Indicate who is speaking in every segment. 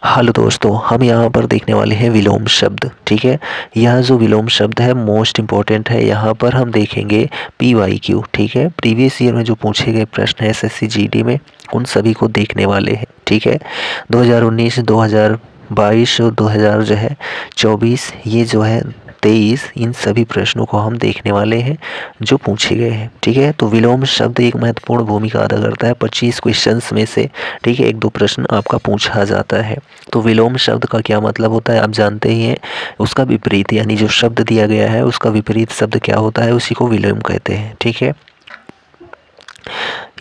Speaker 1: Hello दोस्तों, हम यहाँ पर देखने वाले हैं विलोम शब्द। ठीक है, यह जो विलोम शब्द है मोस्ट इम्पॉर्टेंट है। यहाँ पर हम देखेंगे PYQ। ठीक है, प्रीवियस ईयर में जो पूछे गए प्रश्न है SSC GD में, उन सभी को देखने वाले हैं। ठीक है, 2019, 2022 और 2000 जो है 24, ये जो है 23, इन सभी प्रश्नों को हम देखने वाले हैं जो पूछे गए हैं। ठीक है, तो विलोम शब्द एक महत्वपूर्ण भूमिका अदा करता है 25 क्वेश्चंस में से। ठीक है, एक दो प्रश्न आपका पूछा जाता है। तो विलोम शब्द का क्या मतलब होता है आप जानते ही हैं। उसका विपरीत यानी जो शब्द दिया गया है उसका विपरीत शब्द क्या होता है, उसी को विलोम कहते हैं। ठीक है,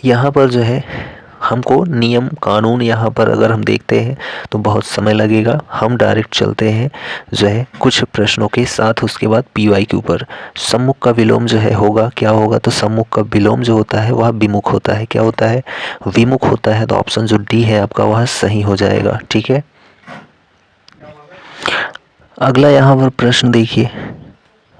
Speaker 1: यहाँ पर जो है हमको नियम कानून यहाँ पर अगर हम देखते हैं तो बहुत समय लगेगा। हम डायरेक्ट चलते हैं जो है कुछ प्रश्नों के साथ, उसके बाद PYQ पर। सम्मुख का विलोम जो है होगा, क्या होगा, तो सम्मुख का विलोम जो होता है वह विमुख होता है। क्या होता है, विमुख होता है। तो ऑप्शन जो D है आपका वह सही हो जाएगा। ठीक है, अगला यहाँ पर प्रश्न देखिए,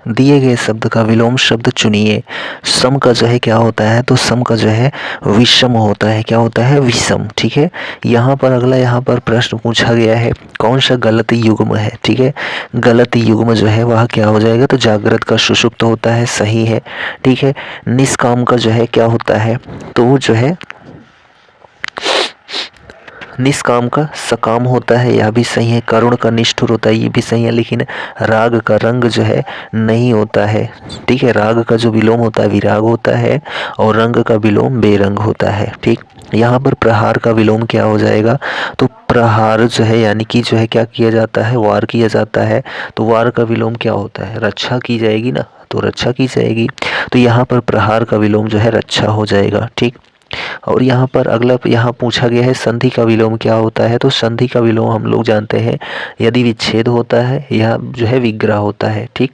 Speaker 1: दिए गए शब्द का विलोम शब्द चुनिए। सम का जो है क्या होता है, तो सम का जो है विषम होता है। क्या होता है, विषम। ठीक है, यहाँ पर अगला यहाँ पर प्रश्न पूछा गया है कौन सा गलत युग्म है। ठीक है, गलत युग्म जो है वह क्या हो जाएगा, तो जागृत का सुषुप्त होता है, सही है। ठीक है, निष्काम का जो है क्या होता है, तो वो जो है निष्काम का सकाम होता है, यह भी सही है। करुण का निष्ठुर होता है, ये भी सही है। लेकिन राग का रंग जो है नहीं होता है। ठीक है, राग का जो विलोम होता है विराग होता है और रंग का विलोम बेरंग होता है। ठीक, यहाँ पर प्रहार का विलोम क्या हो जाएगा, तो प्रहार जो है यानी कि जो है क्या किया जाता है, वार किया जाता है। तो वार का विलोम क्या होता है, रक्षा की जाएगी ना, तो रक्षा की जाएगी। तो यहाँ पर प्रहार का विलोम जो है रक्षा हो जाएगा। ठीक, और यहाँ पर अगला यहाँ पूछा गया है संधि का विलोम क्या होता है, तो संधि का विलोम हम लोग जानते हैं यदि विच्छेद होता है या जो है विग्रह होता है। ठीक,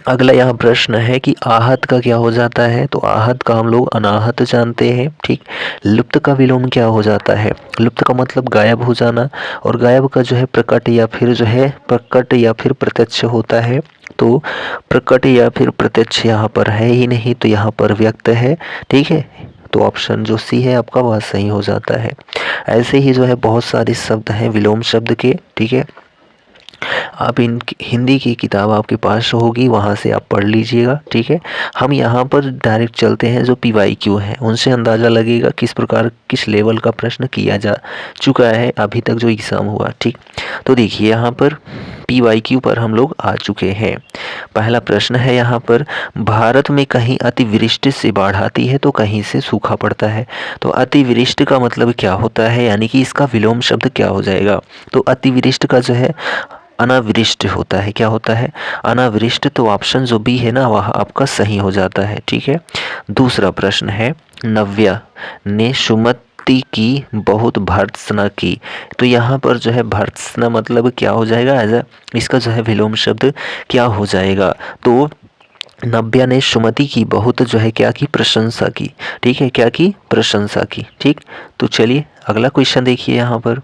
Speaker 1: अगला यहाँ प्रश्न है कि आहत का क्या हो जाता है, तो आहत का हम लोग अनाहत जानते हैं। ठीक, लुप्त का विलोम क्या हो जाता है, लुप्त का मतलब गायब हो जाना, और गायब का जो है प्रकट या फिर जो है प्रकट या फिर प्रत्यक्ष होता है। तो प्रकट या फिर प्रत्यक्ष यहाँ पर है ही नहीं, तो यहाँ पर व्यक्त है। ठीक है, तो ऑप्शन जो C है आपका वह सही हो जाता है। ऐसे ही जो है बहुत सारे शब्द हैं विलोम शब्द के। ठीक है, आप इन हिंदी की किताब आपके पास होगी, वहाँ से आप पढ़ लीजिएगा। ठीक है, हम यहाँ पर डायरेक्ट चलते हैं जो PYQ है, उनसे अंदाज़ा लगेगा किस प्रकार किस लेवल का प्रश्न किया जा चुका है अभी तक जो एग्ज़ाम हुआ। ठीक, तो देखिए यहाँ पर PYQ पर हम लोग आ चुके हैं। पहला प्रश्न है यहाँ पर, भारत में कहीं अतिवृष्टि से बाढ़ आती है तो कहीं से सूखा पड़ता है। तो अतिवृष्टि का मतलब क्या होता है, यानी कि इसका विलोम शब्द क्या हो जाएगा, तो अतिवृष्टि का जो है अनावृष्ट होता है। क्या होता है, अनावृष्ट। तो ऑप्शन जो B है ना वह आपका सही हो जाता है। ठीक है, दूसरा प्रश्न है, नव्या ने सुमति की बहुत भर्त्सना की। तो यहाँ पर जो है भर्त्सना मतलब क्या हो जाएगा, इसका जो है विलोम शब्द क्या हो जाएगा, तो नव्या ने सुमति की बहुत जो है क्या की, प्रशंसा की। ठीक है, क्या की, प्रशंसा की। ठीक, तो चलिए अगला क्वेश्चन देखिए। यहाँ पर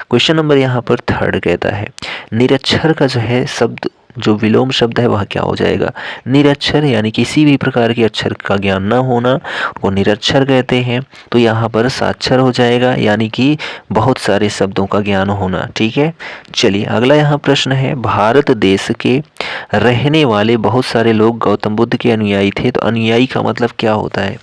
Speaker 1: क्वेश्चन नंबर यहाँ पर 3 कहता है, निरक्षर का जो है शब्द जो विलोम शब्द है वह क्या हो जाएगा। निरक्षर यानी किसी भी प्रकार के अक्षर का ज्ञान न होना वो निरक्षर कहते हैं। तो यहाँ पर साक्षर हो जाएगा, यानी कि बहुत सारे शब्दों का ज्ञान होना। ठीक है, चलिए अगला यहाँ प्रश्न है, भारत देश के रहने वाले बहुत सारे लोग गौतम बुद्ध के अनुयायी थे। तो अनुयायी का मतलब क्या होता है,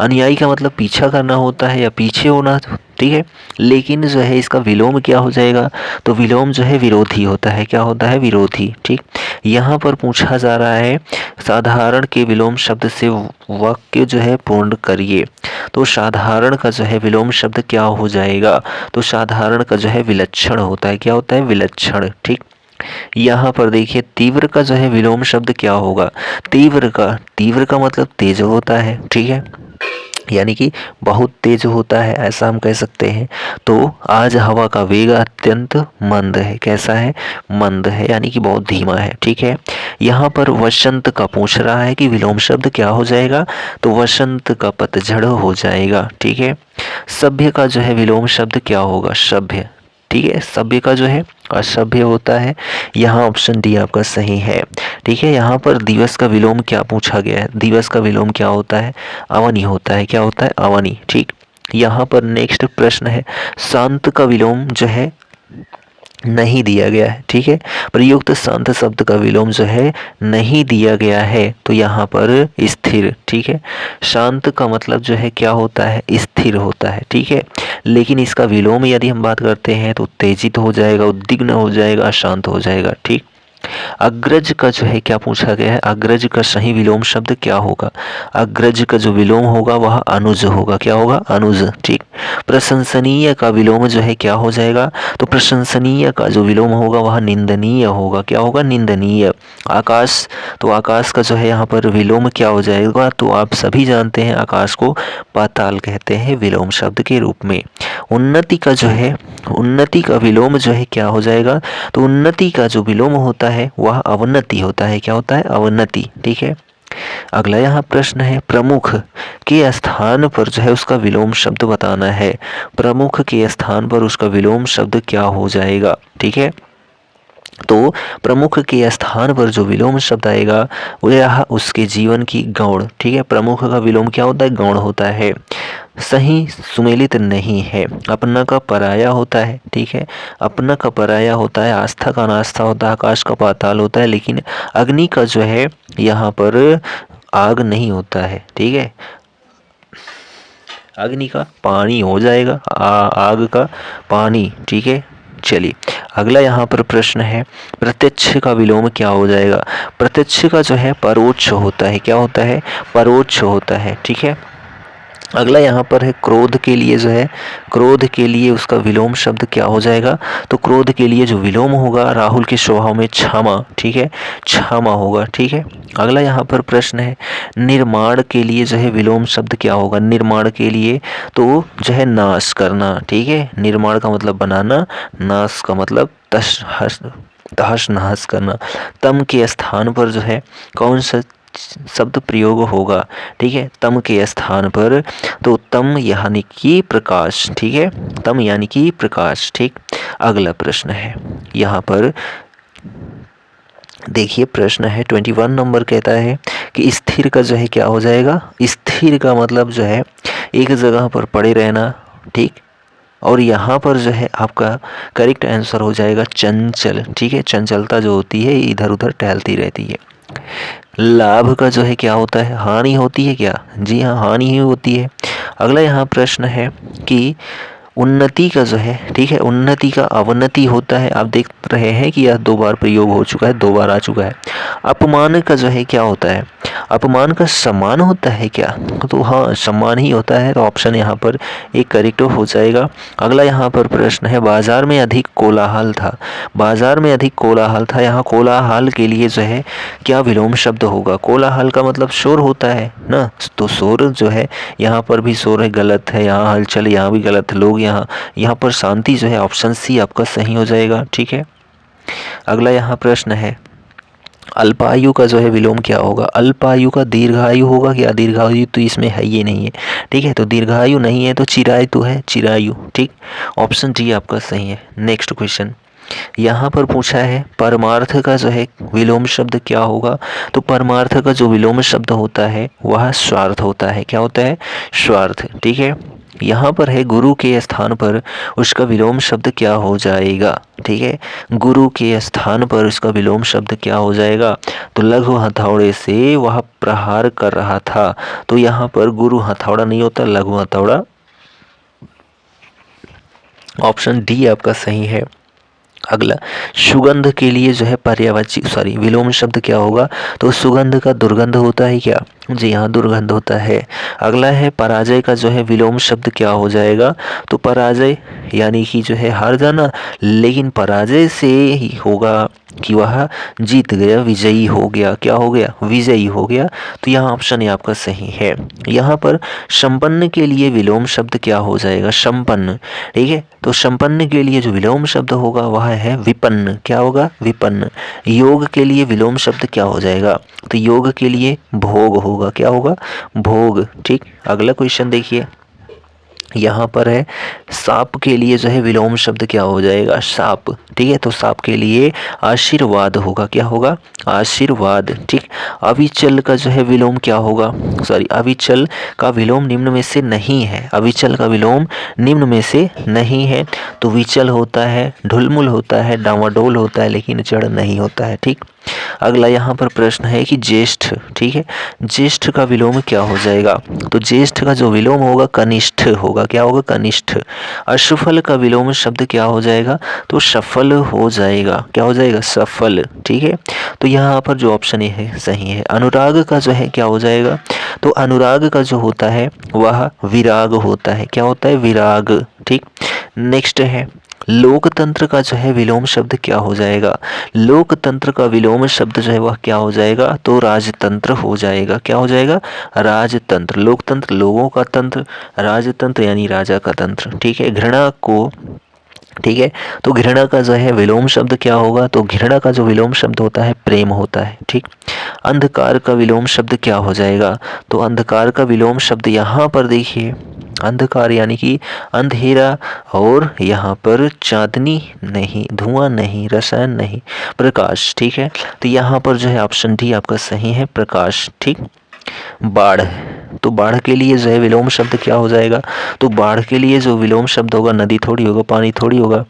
Speaker 1: अनुयायी का मतलब पीछा करना होता है या पीछे होना। ठीक है, लेकिन जो है इसका विलोम क्या हो जाएगा, तो विलोम जो है विरोधी होता है। क्या होता है, विरोधी। ठीक, यहाँ पर पूछा जा रहा है साधारण के विलोम शब्द से वाक्य जो है पूर्ण करिए। तो साधारण का जो है विलोम शब्द क्या हो जाएगा, तो साधारण का जो है विलक्षण होता है। क्या होता है, विलक्षण। ठीक, यहाँ पर देखिए तीव्र का जो है विलोम शब्द क्या होगा, तीव्र का मतलब तेज होता है। ठीक है, यानी कि बहुत तेज होता है ऐसा हम कह सकते हैं। तो आज हवा का वेग अत्यंत मंद है। कैसा है, मंद है, यानी कि बहुत धीमा है। ठीक है, यहाँ पर वसंत का पूछ रहा है कि विलोम शब्द क्या हो जाएगा, तो वसंत का पतझड़ हो जाएगा। ठीक है, सभ्य का जो है विलोम शब्द क्या होगा, सभ्य। ठीक है। सभ्य का जो है असभ्य होता है। यहाँ ऑप्शन डी आपका सही है, ठीक है। यहाँ पर दिवस का विलोम क्या पूछा गया है? दिवस का विलोम क्या होता है? अवनि होता है। क्या होता है? अवनि, ठीक। यहाँ पर नेक्स्ट प्रश्न है, शांत का विलोम जो है नहीं दिया गया है, ठीक है। प्रयुक्त शांत शब्द का विलोम जो है नहीं दिया गया है, तो यहाँ पर स्थिर, ठीक है। शांत का मतलब जो है क्या होता है? स्थिर होता है, ठीक है। लेकिन इसका विलोम यदि हम बात करते हैं तो उत्तेजित हो जाएगा, उद्विग्न हो जाएगा, अशांत हो जाएगा, ठीक। अग्रज का जो है क्या पूछा गया है? अग्रज का सही विलोम शब्द क्या होगा? अग्रज का जो विलोम होगा वह अनुज होगा। क्या होगा? अनुज, ठीक। प्रशंसनीय का विलोम जो है क्या हो जाएगा? तो प्रशंसनीय का जो विलोम होगा वह निंदनीय होगा। क्या होगा? निंदनीय। आकाश, तो आकाश का जो है यहाँ पर विलोम क्या हो जाएगा? तो आप सभी जानते हैं आकाश को पाताल कहते हैं विलोम शब्द के रूप में। उन्नति का जो है, उन्नति का विलोम जो है क्या हो जाएगा? तो उन्नति का जो विलोम होता है वह अवनति होता है। क्या होता है? अवनति, ठीक है। अगला यहाँ प्रश्न है, प्रमुख के स्थान पर जो है उसका विलोम शब्द बताना है। प्रमुख के स्थान पर उसका विलोम शब्द क्या हो जाएगा? ठीक है। तो प्रमुख के स्थान पर जो विलोम शब्द आएगा वो यह उसके जीवन की गौण, ठीक है। प्रमुख का विलोम क्या होता है? गौण होता है। सही सुमेलित नहीं है। अपना का पराया होता है, ठीक है। अपना का पराया होता है, आस्था का नास्ता होता है, आकाश का पाताल होता है, लेकिन अग्नि का जो है यहाँ पर आग नहीं होता है, ठीक है। अग्नि का पानी हो जाएगा, आग का पानी, ठीक है। चलिए अगला यहाँ पर प्रश्न है, प्रत्यक्ष का विलोम क्या हो जाएगा? प्रत्यक्ष का जो है परोक्ष होता है। क्या होता है? परोक्ष होता है, ठीक है। अगला यहाँ पर है, क्रोध के लिए जो है, क्रोध के लिए उसका विलोम शब्द क्या हो जाएगा? तो क्रोध के लिए जो विलोम होगा राहुल के स्वभाव में क्षमा, ठीक है, क्षमा होगा, ठीक है। अगला यहाँ पर प्रश्न है, निर्माण के लिए जो है विलोम शब्द क्या होगा? निर्माण के लिए तो जो है नाश करना, ठीक है। निर्माण का मतलब बनाना, नाश का मतलब तहस नहस करना। तम के स्थान पर जो है कौन सा शब्द प्रयोग होगा? ठीक है, तम के स्थान पर तो तम यानी कि प्रकाश, ठीक है, तम यानी कि प्रकाश, ठीक। अगला प्रश्न है यहाँ पर देखिए, प्रश्न है 21 नंबर, कहता है कि स्थिर का जो है क्या हो जाएगा? स्थिर का मतलब जो है एक जगह पर पड़े रहना, ठीक। और यहाँ पर जो है आपका करेक्ट आंसर हो जाएगा चंचल, ठीक है। चंचलता जो होती है इधर उधर टहलती रहती है। लाभ का जो है क्या होता है? हानि होती है क्या? जी हाँ, हानि ही होती है। अगला यहाँ प्रश्न है कि उन्नति का जो है, ठीक है, उन्नति का अवनति होता है। आप देख रहे हैं कि यह 2 बार प्रयोग हो चुका है, 2 बार आ चुका है। अपमान का जो है क्या होता है? अपमान का सम्मान होता है क्या? तो हाँ, सम्मान ही होता है, तो ऑप्शन यहाँ पर एक करेक्ट हो जाएगा। अगला यहाँ पर प्रश्न है, बाजार में अधिक कोलाहल था। बाजार में अधिक कोलाहल था, यहाँ कोलाहल के लिए जो है क्या विलोम शब्द होगा? कोलाहल का मतलब शोर होता है ना, तो शोर जो है यहाँ पर भी शोर है, गलत है। यहाँ हलचल, यहाँ भी गलत है। लोग यहाँ पर शांति जो है ऑप्शन सी आपका सही हो जाएगा, ठीक है। अगला यहाँ प्रश्न है, अल्पायु का जो है विलोम क्या होगा? अल्पायु का दीर्घायु होगा क्या? दीर्घायु तो इसमें है ये नहीं है, ठीक है। तो दीर्घायु नहीं है तो चिरायु तो है, चिरायु, ठीक। ऑप्शन डी आपका सही है। नेक्स्ट क्वेश्चन यहाँ पर पूछा है, परमार्थ का जो है विलोम शब्द क्या होगा? तो परमार्थ का जो विलोम शब्द होता है वह स्वार्थ होता है। क्या होता है? स्वार्थ, ठीक है। यहाँ पर है, गुरु के स्थान पर उसका विलोम शब्द क्या हो जाएगा? ठीक है, गुरु के स्थान पर उसका विलोम शब्द क्या हो जाएगा? तो लघु हथौड़े से वह प्रहार कर रहा था, तो यहाँ पर गुरु हथौड़ा नहीं होता, लघु हथौड़ा। ऑप्शन डी आपका सही है। अगला, सुगंध के लिए जो है पर्यायवाची विलोम शब्द क्या होगा? तो सुगंध का दुर्गंध होता है क्या? जी हाँ, दुर्गंध होता है। अगला है, पराजय का जो है विलोम शब्द क्या हो जाएगा? तो पराजय यानी कि जो है हार जाना, लेकिन पराजय से ही होगा कि वह जीत गया, विजयी हो गया। क्या हो गया? विजयी हो गया। तो यहाँ ऑप्शन ए आपका सही है। यहाँ पर संपन्न के लिए विलोम शब्द क्या हो जाएगा? संपन्न, ठीक है। तो संपन्न के लिए जो विलोम शब्द होगा वह है विपन्न। क्या होगा? विपन्न। योग के लिए विलोम शब्द क्या हो जाएगा? तो योग के लिए भोग होगा। क्या होगा? भोग, ठीक। अगला क्वेश्चन देखिए, यहाँ पर है साप के लिए जो है विलोम शब्द क्या हो जाएगा, साप। ठीक है, तो साप के लिए आशीर्वाद होगा, क्या होगा, आशीर्वाद। ठीक, अविचल का जो है विलोम क्या होगा, सॉरी, अविचल का विलोम निम्न में से नहीं है, अविचल का विलोम निम्न में से नहीं है। तो विचल होता है, ढुलमुल होता है, डावाडोल होता है, लेकिन जड़ नहीं होता है। ठीक, अगला यहाँ पर प्रश्न है कि ज्येष्ठ। ठीक है, ज्येष्ठ का विलोम क्या हो जाएगा, तो ज्येष्ठ का जो विलोम होगा कनिष्ठ होगा, क्या होगा, कनिष्ठ। असफल का विलोम शब्द क्या हो जाएगा, तो सफल हो जाएगा, क्या हो जाएगा, सफल। ठीक है, तो यहाँ पर जो ऑप्शन ये है सही है। अनुराग का जो है क्या हो जाएगा, तो अनुराग का जो होता है वह विराग होता है, क्या होता है, विराग। ठीक, नेक्स्ट है लोकतंत्र का जो है विलोम शब्द क्या हो जाएगा, लोकतंत्र का विलोम शब्द जो है वह क्या हो जाएगा, तो राजतंत्र हो जाएगा, क्या हो जाएगा, राजतंत्र। लोकतंत्र लोगों का तंत्र, राजतंत्र यानी राजा का तंत्र। ठीक है, घृणा को, ठीक है, तो घृणा का जो है विलोम शब्द क्या होगा, तो घृणा का जो विलोम शब्द होता है प्रेम होता है। ठीक, अंधकार का विलोम शब्द क्या हो जाएगा, तो अंधकार का विलोम शब्द यहाँ पर देखिए, अंधकार यानी कि अंधेरा, और यहाँ पर चांदनी नहीं, धुआं नहीं, रसायन नहीं, प्रकाश। ठीक है, तो यहाँ पर जो है ऑप्शन डी आपका सही है, प्रकाश। ठीक, बाढ़, तो बाढ़ के लिए जो है विलोम शब्द क्या हो जाएगा, तो बाढ़ के लिए जो विलोम शब्द होगा नदी थोड़ी होगा, पानी थोड़ी होगा।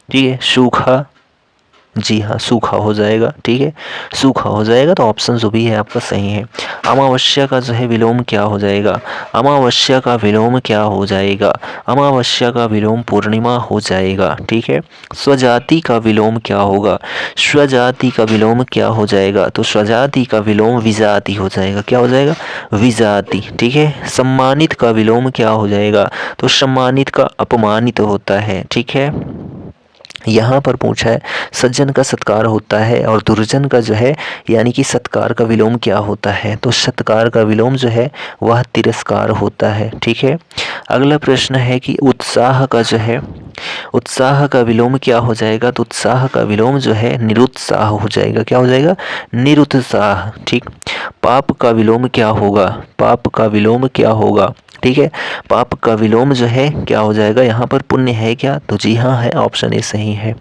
Speaker 1: ठीक है, सूखा, जी हाँ, सूखा हो जाएगा। ठीक है, सूखा हो जाएगा, तो ऑप्शन जो भी है आपका सही है। अमावस्या का जो है विलोम क्या हो जाएगा, अमावस्या का विलोम क्या हो जाएगा, अमावस्या का विलोम पूर्णिमा हो जाएगा। ठीक है, स्वजाति का विलोम क्या होगा, स्वजाति का विलोम क्या हो जाएगा, तो स्वजाति का विलोम विजाति हो जाएगा, क्या हो जाएगा, विजाति। ठीक है, सम्मानित का विलोम क्या हो जाएगा, तो सम्मानित का अपमानित होता है। ठीक है, यहाँ पर पूछा है सज्जन का सत्कार होता है और दुर्जन का जो है यानी कि सत्कार का विलोम क्या होता है, तो सत्कार का विलोम जो है वह तिरस्कार होता है। ठीक है, अगला प्रश्न है कि उत्साह का जो है, उत्साह का विलोम क्या हो जाएगा, तो उत्साह का विलोम जो है निरुत्साह हो जाएगा, क्या हो जाएगा, निरुत्साह। ठीक, पाप का विलोम क्या होगा, पाप का विलोम क्या होगा, ठीक है, पाप का विलोम जो है क्या हो जाएगा, यहाँ पर पुण्य है क्या, तो जी हाँ है, ऑप्शन ए सही है।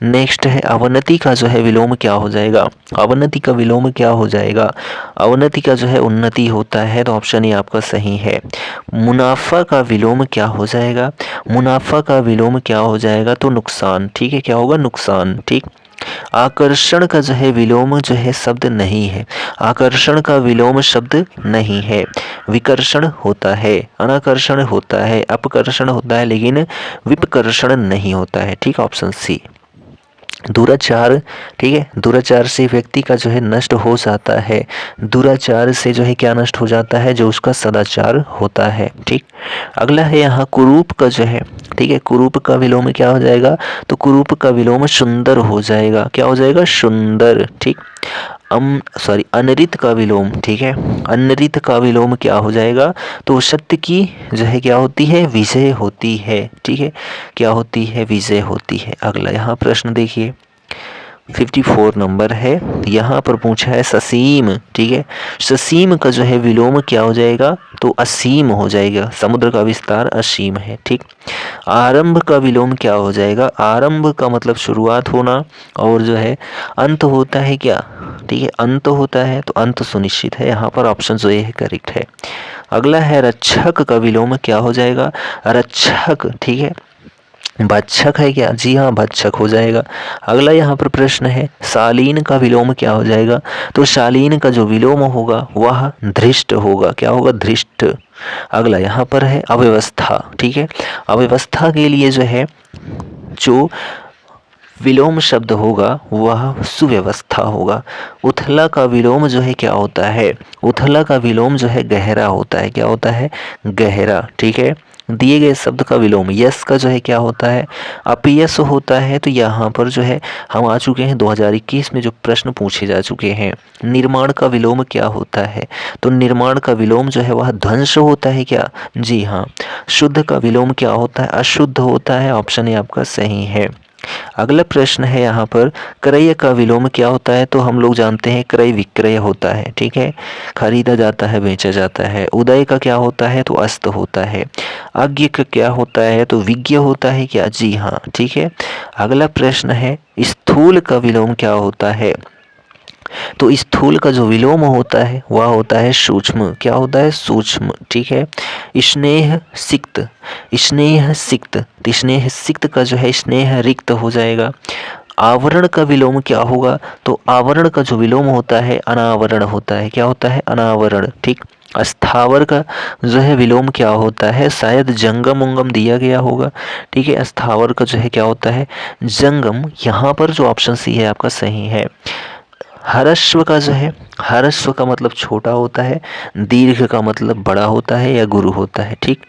Speaker 1: नेक्स्ट है अवनति का जो है विलोम क्या हो जाएगा, अवनति का विलोम क्या हो जाएगा, अवनति का जो है उन्नति होता है, तो ऑप्शन ए आपका सही है। मुनाफा का विलोम क्या हो जाएगा, मुनाफा का विलोम क्या हो जाएगा, तो नुकसान। ठीक है, क्या होगा, नुकसान। ठीक, आकर्षण का जो है विलोम जो है शब्द नहीं है, आकर्षण का विलोम शब्द नहीं है, विकर्षण होता है, अनाकर्षण होता है, अपकर्षण होता है, लेकिन विपकर्षण नहीं होता है। ठीक, ऑप्शन सी। दुराचार, ठीक है, दुराचार से व्यक्ति का जो है नष्ट हो जाता है, दुराचार से जो है क्या नष्ट हो जाता है, जो उसका सदाचार होता है। ठीक, अगला है यहाँ कुरूप का जो है, ठीक है, कुरूप का विलोम क्या हो जाएगा, तो कुरूप का विलोम सुंदर हो जाएगा, क्या हो जाएगा, सुंदर। ठीक, अनरित का विलोम, ठीक है, अनरित का विलोम क्या हो जाएगा, तो सत्य की जो है क्या होती है, विजय होती है। ठीक है, क्या होती है, विजय होती है। अगला यहाँ प्रश्न देखिए 54 नंबर है, यहाँ पर पूछा है ससीम। ठीक है, ससीम का जो है विलोम क्या हो जाएगा, तो असीम हो जाएगा, समुद्र का विस्तार असीम है। ठीक, आरंभ का विलोम क्या हो जाएगा, आरंभ का मतलब शुरुआत होना, और जो है अंत होता है क्या, ठीक है, अंत होता है, तो अंत सुनिश्चित है, यहाँ पर ऑप्शन जो ये है करेक्ट है। अगला है रक्षक का विलोम क्या हो जाएगा, रक्षक। ठीक है, भक्षक है क्या, जी हाँ, भक्षक हो जाएगा। अगला यहाँ पर प्रश्न है शालीन का विलोम क्या हो जाएगा, तो शालीन का जो विलोम होगा वह धृष्ट होगा, क्या होगा, धृष्ट। अगला यहाँ पर है अव्यवस्था। ठीक है, अव्यवस्था के लिए जो है जो विलोम शब्द होगा वह सुव्यवस्था होगा। उथला का विलोम जो है क्या होता है, उथला का विलोम जो है गहरा होता है, क्या होता है, गहरा। ठीक है, दिए गए शब्द का विलोम यश का जो है क्या होता है, अपयश होता है। तो यहाँ पर जो है हम आ चुके हैं 2021 में जो प्रश्न पूछे जा चुके हैं। निर्माण का विलोम क्या होता है, तो निर्माण का विलोम जो है वह ध्वंस होता है क्या, जी हाँ। शुद्ध का विलोम क्या होता है, अशुद्ध होता है, ऑप्शन ए आपका सही है। अगला प्रश्न है यहाँ पर क्रय का विलोम क्या होता है, तो हम लोग जानते हैं क्रय विक्रय होता है। ठीक है, खरीदा जाता है, बेचा जाता है। उदय का क्या होता है, तो अस्त होता है। अज्ञ का क्या होता है, तो विज्ञ होता है क्या, जी हाँ, ठीक है। अगला प्रश्न है स्थूल का विलोम क्या होता है, तो स्थूल का जो विलोम होता है वह होता है सूक्ष्म, क्या होता है, सूक्ष्म, ठीक है। स्नेह सिक्त, स्नेह सिक्त, तो स्नेह सिक्त का जो है स्नेह रिक्त हो जाएगा। आवरण का विलोम क्या होगा, तो आवरण का जो विलोम होता है अनावरण होता है, क्या होता है, अनावरण, ठीक। अस्थावर का जो है विलोम क्या होता है, शायद जंगम उंगम दिया गया होगा, ठीक है। अस्थावर का जो है क्या होता है, जंगम, यहाँ पर जो ऑप्शन सी है आपका सही है। ह्रस्व का जो है, ह्रस्व का मतलब छोटा होता है, दीर्घ का मतलब बड़ा होता है या गुरु होता है, ठीक।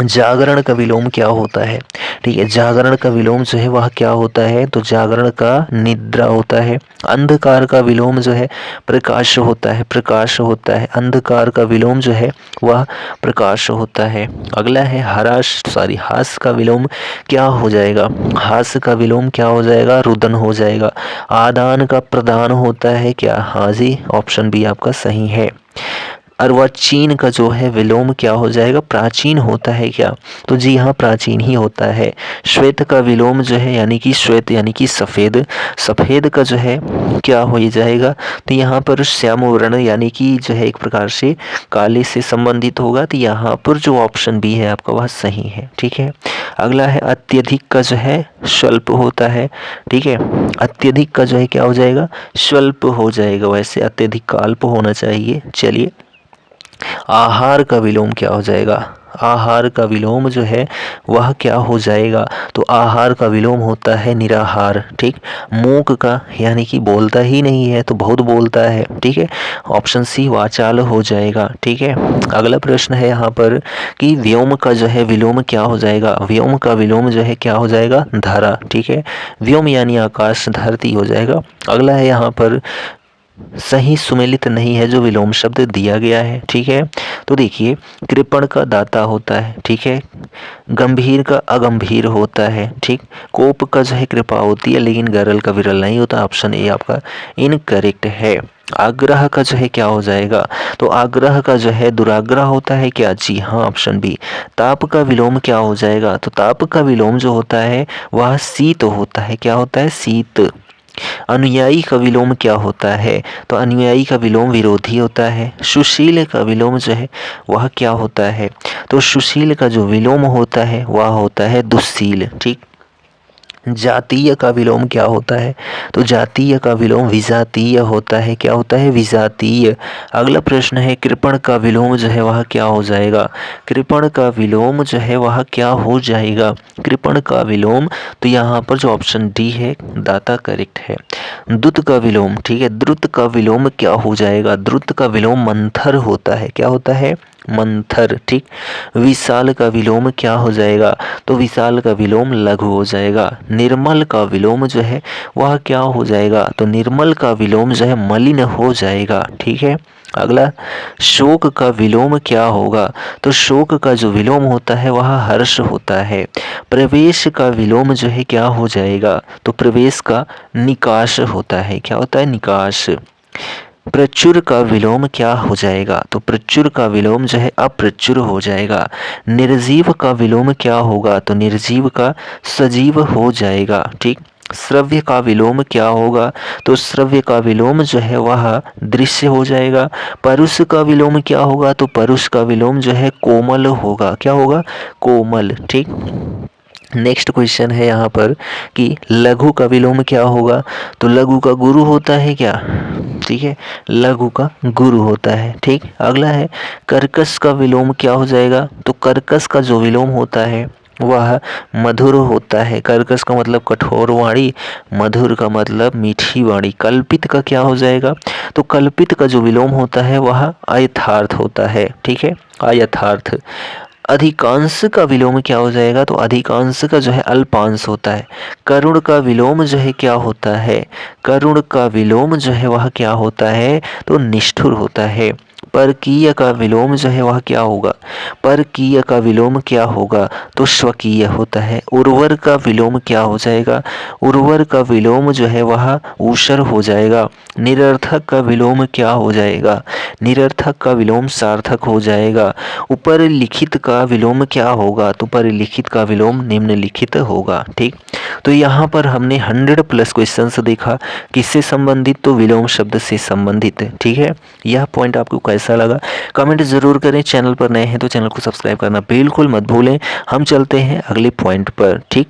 Speaker 1: जागरण का विलोम क्या होता है, ठीक है। जागरण का विलोम जो है वह क्या होता है, तो जागरण का निद्रा होता है। अंधकार का विलोम जो है प्रकाश होता है, प्रकाश होता है। अंधकार का विलोम जो है वह प्रकाश होता है। अगला है हास का विलोम क्या हो जाएगा, हास का विलोम क्या हो जाएगा, रुदन हो जाएगा। आदान का प्रदान होता है क्या, हाँ जी, ऑप्शन बी आपका सही है। अर्वाचीन का जो है विलोम क्या हो जाएगा, प्राचीन होता है क्या, तो जी हाँ, प्राचीन ही होता है। श्वेत का विलोम जो है यानी कि श्वेत यानी कि सफ़ेद, सफ़ेद का जो है क्या हो जाएगा, तो यहाँ पर श्याम वर्ण यानी कि जो है एक प्रकार से काले से संबंधित होगा, तो यहाँ पर जो ऑप्शन बी है आपका वह सही है, ठीक है। अगला है अत्यधिक का जो है स्वल्प होता है, ठीक है। अत्यधिक का जो है क्या हो जाएगा, स्वल्प हो जाएगा, वैसे अत्यधिक का अल्प होना चाहिए। चलिए, आहार का विलोम क्या हो जाएगा, आहार का विलोम जो है वह क्या हो जाएगा, तो आहार का विलोम होता है निराहार, ठीक। मूक का यानी कि बोलता ही नहीं है तो बहुत बोलता है, ठीक है। ऑप्शन सी वाचाल हो जाएगा, ठीक है। अगला प्रश्न है यहाँ पर कि व्योम का जो है विलोम क्या हो जाएगा, व्योम का विलोम जो है क्या हो जाएगा, धरा, ठीक है। व्योम यानी आकाश, धरती हो जाएगा। अगला है यहाँ पर सही सुमेलित नहीं है जो विलोम शब्द दिया गया है, ठीक है। तो देखिए, कृपण का दाता होता है, ठीक है। गंभीर का अगंभीर होता है, ठीक। कोप का जो है कृपा होती है, लेकिन गरल का विरल नहीं होता। ऑप्शन ए आपका इनकरेक्ट है। आग्रह का जो है क्या हो जाएगा, तो आग्रह का जो है दुराग्रह होता है क्या, जी हाँ, ऑप्शन बी। ताप का विलोम क्या हो जाएगा, तो ताप का विलोम जो होता है वह शीत होता है, क्या होता है, शीत। अनुयायी का विलोम क्या होता है, तो अनुयायी का विलोम विरोधी होता है। सुशील का विलोम जो है वह क्या होता है, तो सुशील का जो विलोम होता है वह होता है दुस्शील, ठीक। जातीय का विलोम क्या होता है, तो जातीय का विलोम विजातीय होता है, क्या होता है, विजातीय। अगला प्रश्न है कृपण का विलोम जो है वह क्या हो जाएगा, कृपण का विलोम जो है वह क्या हो जाएगा, कृपण का विलोम, तो यहाँ पर जो ऑप्शन डी है दाता करेक्ट है। द्रुत का विलोम, ठीक है, द्रुत का विलोम क्या हो जाएगा, द्रुत का विलोम मंथर होता है, क्या होता है, मंथर, ठीक। विशाल का विलोम क्या हो जाएगा, तो विशाल का विलोम लघु हो जाएगा। निर्मल का विलोम जो है वह क्या हो जाएगा, तो निर्मल का विलोम जो है मलिन हो जाएगा, ठीक है। अगला, शोक का विलोम क्या होगा, तो शोक का जो विलोम होता है वह हर्ष होता है। प्रवेश का विलोम जो है क्या हो जाएगा, तो प्रवेश का निकाश होता है, क्या होता है, निकाश। प्रचुर का विलोम क्या हो जाएगा, तो प्रचुर का विलोम जो है अप्रचुर हो जाएगा। निर्जीव का विलोम क्या होगा, तो निर्जीव का सजीव हो जाएगा, ठीक। श्रव्य का विलोम क्या होगा, तो श्रव्य का विलोम जो है वह दृश्य हो जाएगा। परुष का विलोम क्या होगा, तो परुष का विलोम जो है कोमल होगा, क्या होगा, कोमल, ठीक। नेक्स्ट क्वेश्चन है यहाँ पर कि लघु का विलोम क्या होगा, तो लघु का गुरु होता है क्या, ठीक है, लघु का गुरु होता है, ठीक। अगला है कर्कश का विलोम क्या हो जाएगा, तो कर्कश का जो विलोम होता है वह मधुर होता है। कर्कश का मतलब कठोर वाणी, मधुर का मतलब मीठी वाणी। कल्पित का क्या हो जाएगा, तो कल्पित का जो विलोम होता है वह अयथार्थ होता है, ठीक है, अयथार्थ। अधिकांश का विलोम क्या हो जाएगा, तो अधिकांश का जो है अल्पांश होता है। करुण का विलोम जो है क्या होता है, करुण का विलोम जो है वह क्या होता है, तो निष्ठुर होता है। परकीय का विलोम जो है वह क्या होगा, परकीय का विलोम क्या होगा, तो स्वकीय होता है। उर्वर का विलोम क्या हो जाएगा, उर्वर का विलोम जो है वह ऊषर हो जाएगा। निरर्थक का विलोम क्या हो जाएगा, निरर्थक का विलोम सार्थक हो जाएगा। ऊपर लिखित का विलोम क्या होगा, तो ऊपर लिखित का विलोम निम्नलिखित होगा। ठीक, तो यहाँ पर हमने 100+ क्वेश्चंस देखा, किससे संबंधित, तो विलोम शब्द से संबंधित। ठीक है, यह पॉइंट आपको कैसा लगा कमेंट जरूर करें। चैनल पर नए हैं तो चैनल को सब्सक्राइब करना बिल्कुल मत भूलें। हम चलते हैं अगले पॉइंट पर। ठीक,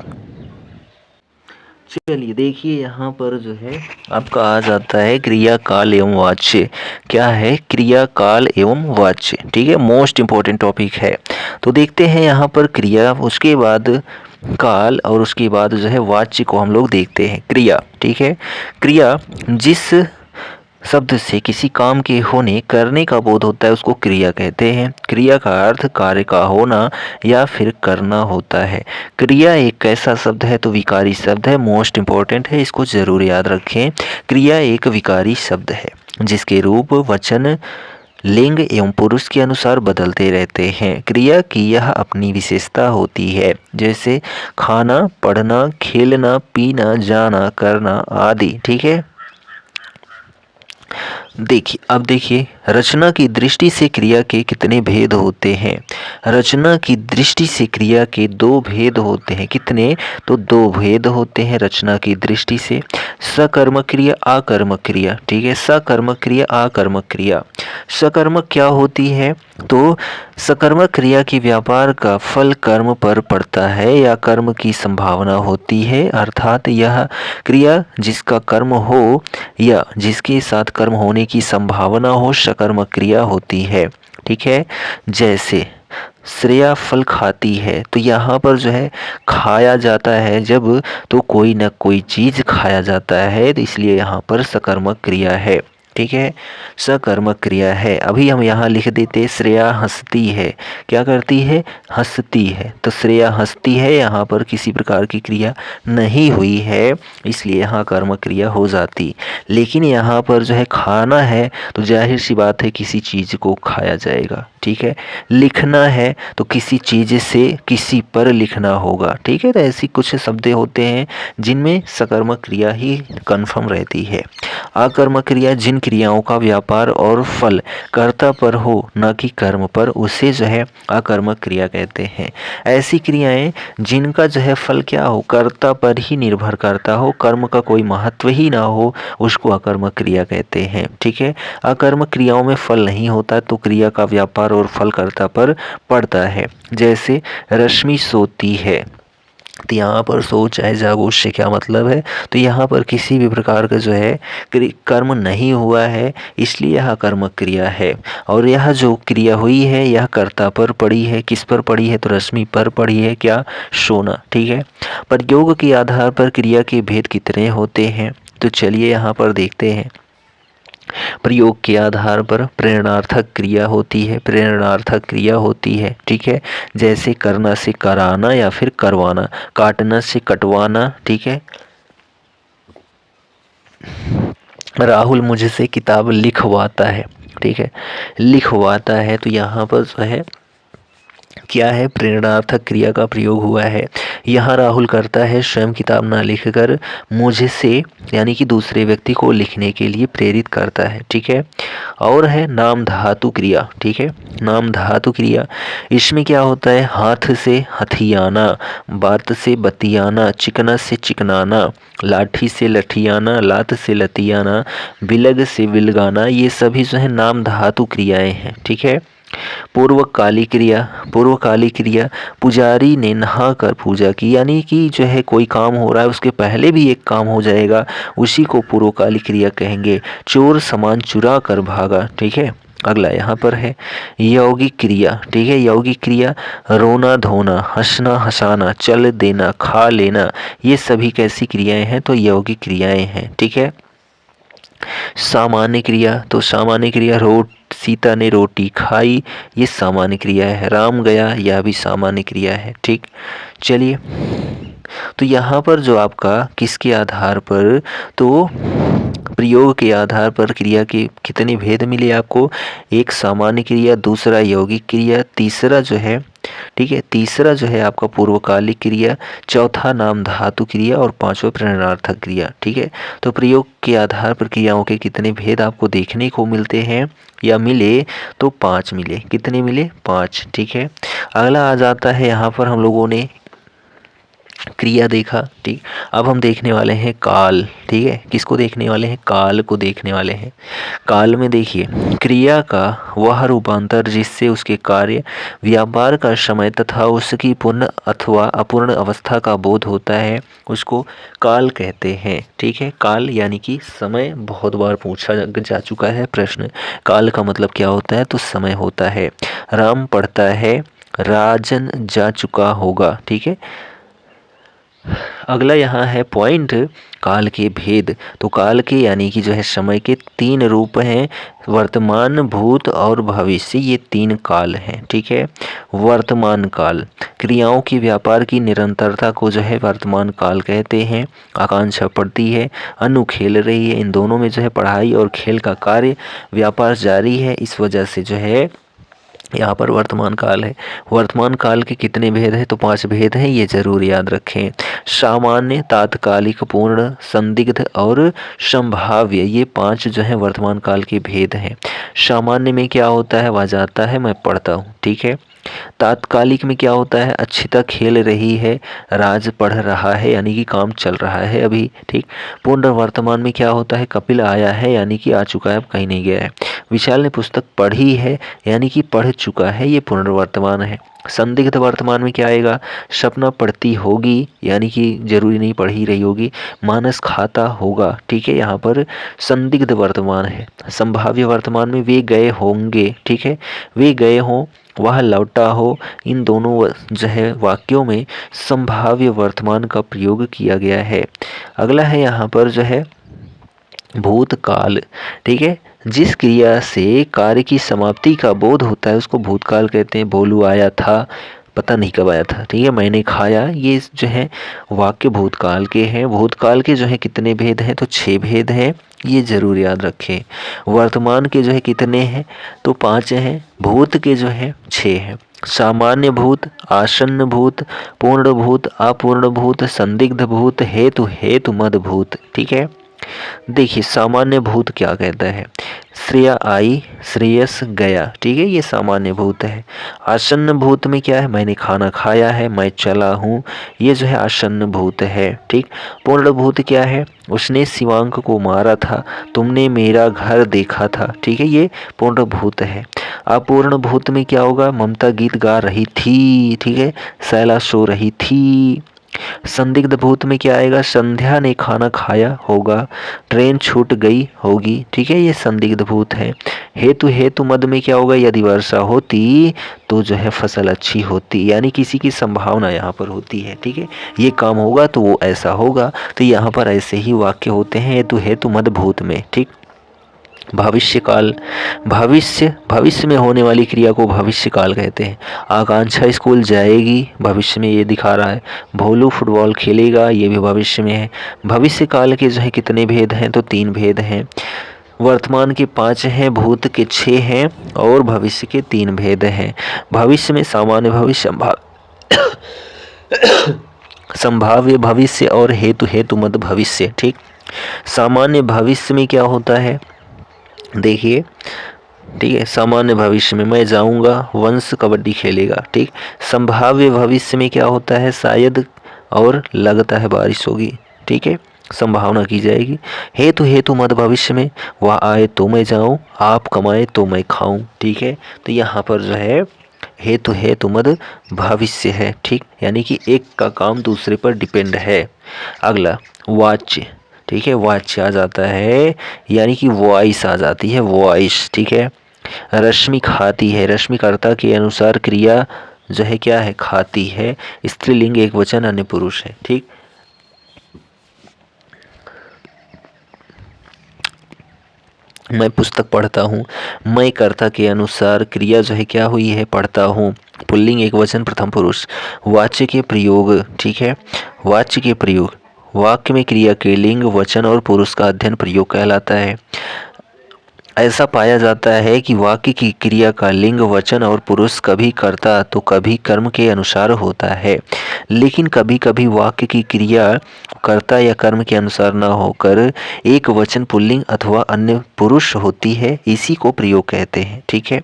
Speaker 1: चलिए देखिए यहाँ पर जो है आपका आ जाता है क्रिया काल एवं वाच्य। क्या है, क्रिया काल एवं वाच्य। ठीक है, मोस्ट इंपॉर्टेंट टॉपिक है। तो देखते हैं यहाँ पर क्रिया, उसके बाद काल और उसके बाद जो है वाच्य को हम लोग देखते हैं। क्रिया, ठीक है, क्रिया जिस शब्द से किसी काम के होने करने का बोध होता है उसको क्रिया कहते हैं। क्रिया का अर्थ कार्य का होना या फिर करना होता है। क्रिया एक कैसा शब्द है, तो विकारी शब्द है। मोस्ट इंपॉर्टेंट है, इसको जरूर याद रखें। क्रिया एक विकारी शब्द है जिसके रूप वचन लिंग एवं पुरुष के अनुसार बदलते रहते हैं। क्रिया की यह अपनी विशेषता होती है, जैसे खाना, पढ़ना, खेलना, पीना, जाना, करना आदि। ठीक है, देखिए अब देखिए रचना की दृष्टि से क्रिया के कितने भेद होते हैं। रचना की दृष्टि से क्रिया के 2 भेद होते हैं। कितने, तो 2 भेद होते हैं रचना की दृष्टि से। सकर्मक क्रिया, आकर्मक क्रिया। ठीक है, सकर्मक क्रिया, आकर्मक क्रिया। सकर्मक क्या होती है, तो सकर्मक क्रिया के व्यापार का फल कर्म पर पड़ता है या कर्म की संभावना होती है, अर्थात यह क्रिया जिसका कर्म हो या जिसके साथ कर्म होने की संभावना हो सकर्मक क्रिया होती है। ठीक है, जैसे श्रेया फल खाती है, तो यहाँ पर जो है खाया जाता है जब, तो कोई ना कोई चीज खाया जाता है, तो इसलिए यहाँ पर सकर्मक क्रिया है। ठीक है, सकर्मक क्रिया है। अभी हम यहाँ लिख देते श्रेया हंसती है। क्या करती है, हंसती है। तो श्रेया हंसती है, यहाँ पर किसी प्रकार की क्रिया नहीं हुई है, इसलिए यहाँ कर्मक क्रिया हो जाती। लेकिन यहाँ पर जो है खाना है, तो जाहिर सी बात है किसी चीज़ को खाया जाएगा। ठीक है, लिखना है तो किसी चीज़ से किसी पर लिखना होगा। ठीक है, तो ऐसी कुछ शब्द होते हैं जिनमें सकर्मक क्रिया ही कन्फर्म रहती है। आकर्मक क्रिया जिन क्रियाओं का व्यापार और फल कर्ता पर हो न कि कर्म पर, उसे जो है आकर्मक क्रिया कहते हैं। ऐसी क्रियाएं जिनका जो है फल क्या हो, कर्ता पर ही निर्भर करता हो, कर्म का कोई महत्व ही ना हो, उसको आकर्मक क्रिया कहते हैं। ठीक है, आकर्मक क्रियाओं में फल नहीं होता तो क्रिया का व्यापार और फल कर्ता पर पड़ता है। जैसे रश्मि सोती है, तो यहाँ पर सो चाहे जागो, उससे क्या मतलब है, तो यहाँ पर किसी भी प्रकार का जो है कर्म नहीं हुआ है, इसलिए यह कर्मक क्रिया है। और यह जो क्रिया हुई है यह कर्ता पर पड़ी है। किस पर पड़ी है, तो रश्मि पर पड़ी है, क्या, सोना। ठीक है, प्रयोग के आधार पर क्रिया के भेद कितने होते हैं, तो चलिए यहाँ पर देखते हैं। प्रयोग के आधार पर प्रेरणार्थक क्रिया होती है, प्रेरणार्थक क्रिया होती है। ठीक है, जैसे करना से कराना या फिर करवाना, काटना से कटवाना। ठीक है, राहुल मुझसे किताब लिखवाता है। ठीक है, लिखवाता है, तो यहाँ पर जो है क्या है, प्रेरणार्थक क्रिया का प्रयोग हुआ है। यहाँ राहुल करता है स्वयं किताब ना लिखकर मुझसे यानी कि दूसरे व्यक्ति को लिखने के लिए प्रेरित करता है। ठीक है, और है नाम धातु क्रिया। ठीक है, नाम धातु क्रिया, इसमें क्या होता है, हाथ से हथियाना, बात से बतियाना, चिकना से चिकनाना, लाठी से लठियाना, लात से लतियाना, बिलग से बिलगाना, ये सभी जो है नाम धातु क्रियाएं हैं। ठीक है, पूर्वकाली क्रिया, पूर्वकाली क्रिया पुजारी ने नहाकर पूजा की, यानी कि जो है कोई काम हो रहा है उसके पहले भी एक काम हो जाएगा, उसी को पूर्वकाली क्रिया कहेंगे। चोर सामान चुरा कर भागा। ठीक है, अगला यहाँ पर है यौगिक क्रिया। ठीक है, यौगिक क्रिया रोना धोना, हंसना हंसाना, चल देना, खा लेना, ये सभी कैसी क्रियाएं हैं, तो यौगिक क्रियाएं हैं। ठीक है, सामान्य क्रिया, तो सामान्य क्रिया सीता ने रोटी खाई, ये सामान्य क्रिया है। राम गया, यह भी सामान्य क्रिया है। ठीक, चलिए तो यहाँ पर जो आपका किसके आधार पर, तो प्रयोग के आधार पर क्रिया के कितने भेद मिले आपको, एक सामान्य क्रिया, दूसरा यौगिक क्रिया, तीसरा जो है, ठीक है, तीसरा जो है आपका पूर्वकालिक क्रिया, चौथा नाम धातु क्रिया और पांचवा प्रेरणार्थक क्रिया। ठीक है, तो प्रयोग के आधार पर क्रियाओं के कितने भेद आपको देखने को मिलते हैं या मिले, तो 5 मिले। कितने मिले? 5। ठीक है, अगला आ जाता है, यहाँ पर हम लोगों ने क्रिया देखा। ठीक, अब हम देखने वाले हैं काल। ठीक है, किसको देखने वाले हैं? काल को देखने वाले हैं। काल में देखिए, क्रिया का वह रूपांतर जिससे उसके कार्य, व्यापार का समय तथा उसकी पूर्ण अथवा अपूर्ण अवस्था का बोध होता है, उसको काल कहते हैं। ठीक है, काल यानी कि समय। बहुत बार पूछा जा चुका है प्रश्न, काल का मतलब क्या होता है? तो समय होता है। राम पढ़ता है, राजन जा चुका होगा। ठीक है, अगला यहाँ है पॉइंट, काल के भेद। तो काल के यानी कि जो है समय के 3 रूप हैं, वर्तमान, भूत और भविष्य। ये 3 काल हैं। ठीक है, वर्तमान काल, क्रियाओं के व्यापार की निरंतरता को जो है वर्तमान काल कहते हैं। आकांक्षा पड़ती है, अनु खेल रही है, इन दोनों में जो है पढ़ाई और खेल का कार्य, व्यापार जारी है, इस वजह से जो है यहाँ पर वर्तमान काल है। वर्तमान काल के कितने भेद हैं? तो 5 भेद हैं, ये जरूर याद रखें। सामान्य, तात्कालिक, पूर्ण, संदिग्ध और संभाव्य, ये 5 जो है वर्तमान काल के भेद हैं। सामान्य में क्या होता है? वह जाता है, मैं पढ़ता हूँ। ठीक है, तात्कालिक में क्या होता है? अच्छिता खेल रही है, राज पढ़ रहा है, यानी कि काम चल रहा है अभी। ठीक, पूर्ण वर्तमान में क्या होता है? कपिल आया है, यानी कि आ चुका है, अब कहीं नहीं गया है। विशाल ने पुस्तक पढ़ी है, यानी कि पढ़ चुका है, ये पूर्ण वर्तमान है। संदिग्ध वर्तमान में क्या आएगा? सपना पढ़ती होगी, यानी कि जरूरी नहीं पढ़ ही रही होगी। मानस खाता होगा। ठीक है, यहाँ पर संदिग्ध वर्तमान है। संभाव्य वर्तमान में वे गए होंगे। ठीक है, वे गए हों, वह लौटा हो, इन दोनों जो है वाक्यों में संभाव्य वर्तमान का प्रयोग किया गया है। अगला है यहाँ पर जो है भूतकाल। ठीक है, जिस क्रिया से कार्य की समाप्ति का बोध होता है उसको भूतकाल कहते हैं। भोलू आया था, पता नहीं कब आया था। ठीक है, मैंने खाया, ये जो है वाक्य भूतकाल के हैं। भूतकाल के जो है कितने भेद हैं? तो 6 भेद हैं, ये जरूर याद रखें। वर्तमान के जो है कितने हैं? तो 5 हैं। भूत के जो है 6 हैं। सामान्य भूत, आसन्न भूत, पूर्ण भूत, अपूर्ण भूत, संदिग्ध भूत, हेतु हेतु मद भूत। ठीक है, देखिए सामान्य भूत क्या कहता है? श्रेया आई, श्रेयस गया। ठीक है, ये सामान्य भूत है। आसन्न भूत में क्या है? मैंने खाना खाया है, मैं चला हूँ, ये जो है आसन्न भूत है। ठीक, पूर्ण भूत क्या है? उसने शिवांक को मारा था, तुमने मेरा घर देखा था। ठीक है, ये पूर्ण भूत है। अपूर्ण भूत में क्या होगा? ममता गीत गा रही थी। ठीक है, शैला सो रही थी। संदिग्ध भूत में क्या आएगा? संध्या ने खाना खाया होगा, ट्रेन छूट गई होगी। ठीक है, ये संदिग्ध भूत है। हेतु हेतु मद में क्या होगा? यदि वर्षा होती तो जो है फसल अच्छी होती, यानी किसी की संभावना यहाँ पर होती है। ठीक है, ये काम होगा तो वो ऐसा होगा। तो यहाँ पर ऐसे ही वाक्य होते हैं हेतु हेतु मद भूत में। ठीक, भविष्य काल, भविष्य में होने वाली क्रिया को भविष्य काल कहते हैं। आकांक्षा स्कूल जाएगी, भविष्य में ये दिखा रहा है। भोलू फुटबॉल खेलेगा, ये भी भविष्य में है। भविष्य काल के जो है कितने भेद हैं? तो 3 भेद हैं। वर्तमान के 5 हैं, भूत के 6 हैं और भविष्य के 3 भेद हैं। भविष्य में सामान्य भविष्य, संभाव्य भविष्य और हेतु हेतु मद भविष्य। ठीक, सामान्य भविष्य में क्या होता है? देखिए, ठीक है, सामान्य भविष्य में मैं जाऊंगा, वंश कबड्डी खेलेगा। ठीक, संभाव्य भविष्य में क्या होता है? शायद और लगता है बारिश होगी। ठीक है, संभावना की जाएगी। हेतु हेतु मद भविष्य में वह आए तो मैं जाऊं, आप कमाए तो मैं खाऊं। ठीक है, तो यहाँ पर जो है हेतु हेतु मद भविष्य है। ठीक, यानी कि एक का काम दूसरे पर डिपेंड है। अगला वाच्य। ठीक है, वाच्य आ जाता है, यानी कि वॉइस आ जाती है, वॉइस। ठीक है, रश्मि खाती है, रश्मिकर्ता के अनुसार क्रिया जो है क्या है? खाती है। स्त्रीलिंग एक वचन, अन्य पुरुष है। ठीक, मैं पुस्तक पढ़ता हूँ, मैं कर्ता के अनुसार क्रिया जो है क्या हुई है? पढ़ता हूँ। पुल्लिंग एकवचन प्रथम पुरुष। वाच्य के प्रयोग, ठीक है, वाच्य के प्रयोग वाक्य में क्रिया के लिंग, वचन और पुरुष का अध्ययन प्रयोग कहलाता है। ऐसा पाया जाता है कि वाक्य की क्रिया का लिंग, वचन और पुरुष कभी कर्ता तो कभी कर्म के अनुसार होता है, लेकिन कभी कभी वाक्य की क्रिया कर्ता या कर्म के अनुसार न होकर एक वचन पुल्लिंग अथवा अन्य पुरुष होती है, इसी को प्रयोग कहते हैं। ठीक है,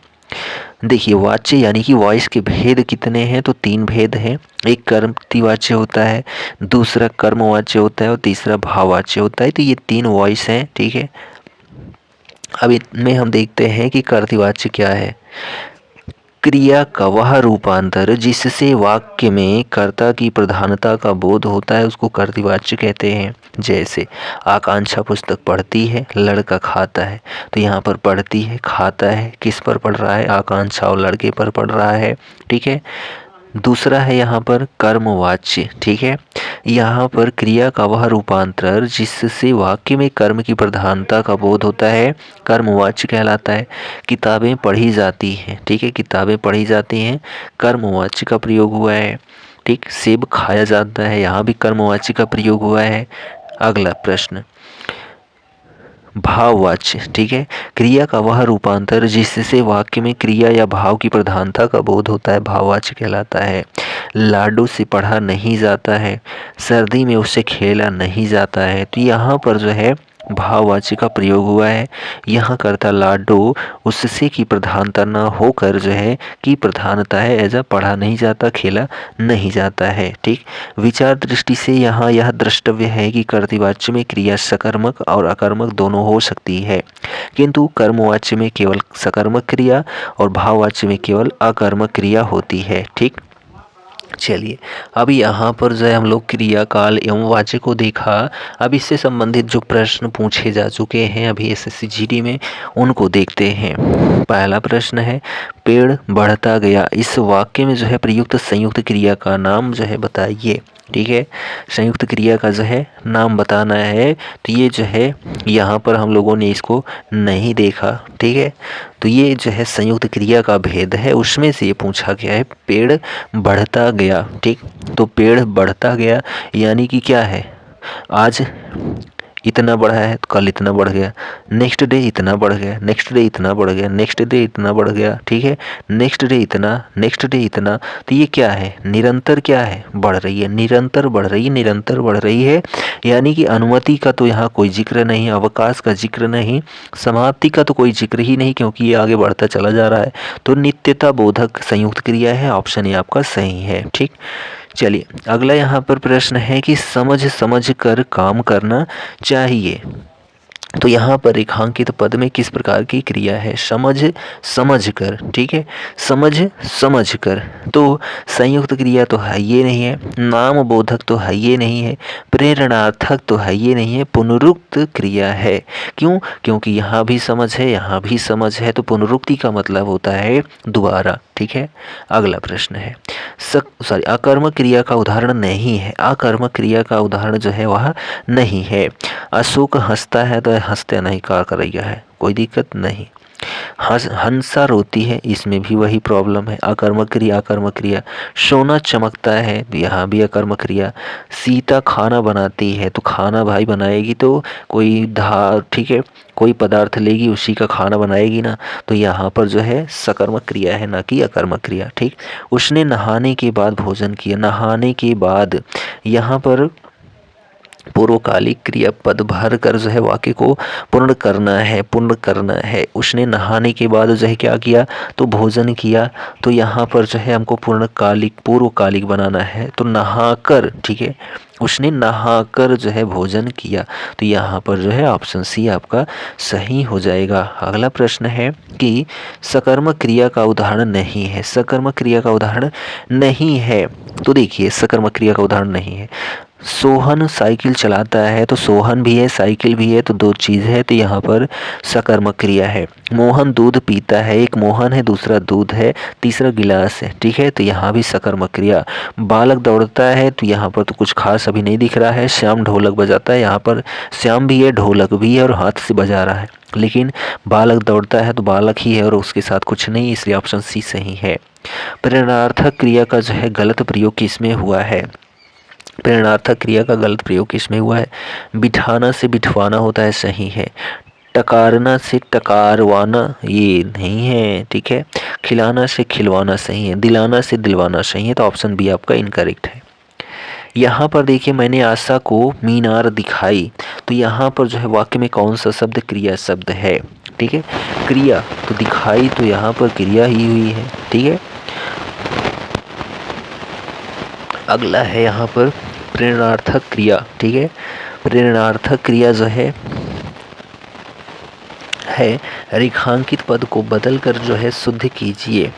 Speaker 1: देखिए वाच्य यानी कि वॉइस के भेद कितने हैं, तो 3 भेद हैं। एक कर्मवाच्य होता है, दूसरा कर्मवाच्य होता है और तीसरा भाववाच्य होता है। तो ये 3 वॉइस हैं। ठीक है, अब इनमें हम देखते हैं कि कर्तृवाच्य क्या है। क्रिया का वह रूपांतर जिससे वाक्य में कर्ता की प्रधानता का बोध होता है उसको कर्तृवाच्य कहते हैं। जैसे आकांक्षा पुस्तक पढ़ती है, लड़का खाता है। तो यहाँ पर पढ़ती है, खाता है, किस पर पढ़ रहा है, आकांक्षा और लड़के पर पढ़ रहा है। ठीक है, दूसरा है यहाँ पर कर्मवाच्य। ठीक है, यहाँ पर क्रिया का वह रूपांतर जिससे वाक्य में कर्म की प्रधानता का बोध होता है कर्मवाच्य कहलाता है। किताबें पढ़ी जाती हैं, ठीक है, किताबें पढ़ी जाती हैं, कर्मवाच्य का प्रयोग हुआ है। ठीक, सेब खाया जाता है, यहाँ भी कर्मवाच्य का प्रयोग हुआ है। अगला प्रश्न, भाववाच्य। ठीक है, क्रिया का वह रूपांतर जिससे वाक्य में क्रिया या भाव की प्रधानता का बोध होता है भाववाच्य कहलाता है। लाडू से पढ़ा नहीं जाता है, सर्दी में उससे खेला नहीं जाता है। तो यहाँ पर जो है भाववाच्य का प्रयोग हुआ है। यहाँ कर्ता लाडू उससे की प्रधानता न होकर जो है की प्रधानता है, ऐसा पढ़ा नहीं जाता, खेला नहीं जाता है। ठीक, विचार दृष्टि से यहाँ यह द्रष्टव्य है कि कर्तृवाच्य में क्रिया सकर्मक और अकर्मक दोनों हो सकती है, किंतु कर्मवाच्य में केवल सकर्मक क्रिया और भाववाच्य में केवल अकर्मक क्रिया होती है। ठीक, चलिए अब यहाँ पर जो है हम लोग क्रिया काल एवं वाच्य को देखा। अब इससे संबंधित जो प्रश्न पूछे जा चुके हैं अभी एसएससी जीडी में उनको देखते हैं। पहला प्रश्न है, पेड़ बढ़ता गया, इस वाक्य में जो है प्रयुक्त संयुक्त क्रिया का नाम जो है बताइए। ठीक है, संयुक्त क्रिया का जो है नाम बताना है। तो ये जो है यहाँ पर हम लोगों ने इसको नहीं देखा। ठीक है, तो ये जो है संयुक्त क्रिया का भेद है, उसमें से ये पूछा गया है पेड़ बढ़ता गया। ठीक, तो पेड़ बढ़ता गया यानी कि क्या है, आज इतना बढ़ा है तो कल इतना बढ़ गया, नेक्स्ट डे इतना बढ़ गया, नेक्स्ट डे इतना बढ़ गया, नेक्स्ट डे इतना बढ़ गया। ठीक है, नेक्स्ट डे इतना, नेक्स्ट डे इतना। तो ये क्या है, निरंतर क्या है, बढ़ रही है, निरंतर बढ़ रही है, निरंतर बढ़ रही है। यानी कि अनुमति का तो यहाँ कोई जिक्र नहीं, अवकाश का जिक्र नहीं, समाप्ति का तो कोई जिक्र ही नहीं, क्योंकि ये आगे बढ़ता चला जा रहा है। तो नित्यता बोधक संयुक्त क्रिया है, ऑप्शन ए आपका सही है। ठीक, चलिए अगला यहाँ पर प्रश्न है कि समझ समझ कर काम करना चाहिए। तो यहाँ पर रेखांकित पद में किस प्रकार की क्रिया है, समझ समझ कर। ठीक है, समझ समझ कर, तो संयुक्त क्रिया तो है ये नहीं है, नाम बोधक तो है ये नहीं है, प्रेरणार्थक तो है ये नहीं है, पुनरुक्त क्रिया है। क्यों, क्योंकि यहाँ भी समझ है, यहाँ भी समझ है, तो पुनरुक्ति का मतलब होता है दोबारा। ठीक है, अगला प्रश्न है अकर्मक क्रिया का उदाहरण नहीं है, अकर्मक क्रिया का उदाहरण जो है वह नहीं है। अशोक हंसता है तो हंसते नहीं कार कर रही है, कोई दिक्कत नहीं। हंसा रोती है, इसमें भी वही प्रॉब्लम है, अकर्मक क्रिया अकर्मक क्रिया। सोना चमकता है, यहाँ भी अकर्मक क्रिया। सीता खाना बनाती है, तो खाना भाई बनाएगी तो कोई ठीक है, कोई पदार्थ लेगी उसी का खाना बनाएगी ना, तो यहाँ पर जो है सकर्मक क्रिया है, ना कि अकर्मक क्रिया। ठीक, उसने नहाने के बाद भोजन किया, नहाने के बाद यहाँ पर पूर्वकालिक क्रिया पद भर कर जो है वाक्य को पूर्ण करना है, पूर्ण करना है। उसने नहाने के बाद जो है क्या किया, तो भोजन किया। तो यहाँ पर जो है हमको पूर्वकालिक बनाना है, तो नहाकर। ठीक है, उसने नहाकर जो है भोजन किया, तो यहाँ पर जो है ऑप्शन सी आपका सही हो जाएगा। अगला प्रश्न है कि सकर्मक क्रिया का उदाहरण नहीं है, सकर्मक क्रिया का उदाहरण नहीं है। तो देखिए सकर्मक क्रिया का उदाहरण नहीं है, सोहन साइकिल चलाता है, तो सोहन भी है साइकिल भी है, तो दो चीज़ है, तो यहाँ पर सकर्मक क्रिया है। मोहन दूध पीता है, एक मोहन है दूसरा दूध है, तीसरा गिलास है, ठीक है, तो यहाँ भी सकर्मक क्रिया। बालक दौड़ता है, तो यहाँ पर तो कुछ खास अभी नहीं दिख रहा है। श्याम ढोलक बजाता है, यहाँ पर श्याम भी है ढोलक भी है और हाथ से बजा रहा है, लेकिन बालक दौड़ता है तो बालक ही है और उसके साथ कुछ नहीं, इसलिए ऑप्शन सी सही है। प्रेरणार्थक क्रिया का जो है गलत प्रयोग किसमें हुआ है? प्रेरणार्थक क्रिया का गलत प्रयोग किसमें हुआ है? बिठाना से बिठवाना होता है, सही है। टकारना से टकारवाना, ये नहीं है, ठीक है। खिलाना से खिलवाना सही है। दिलाना से दिलवाना सही है, तो ऑप्शन बी आपका इनकरेक्ट है। यहाँ पर देखिए, मैंने आशा को मीनार दिखाई, तो यहाँ पर जो है वाक्य में कौन सा शब्द क्रिया शब्द है? ठीक है, क्रिया तो दिखाई, तो यहाँ पर क्रिया ही हुई है, ठीक है। अगला है यहाँ पर प्रेरणार्थक क्रिया, ठीक है। प्रेरणार्थक क्रिया जो है रेखांकित पद को बदलकर जो है शुद्ध कीजिए।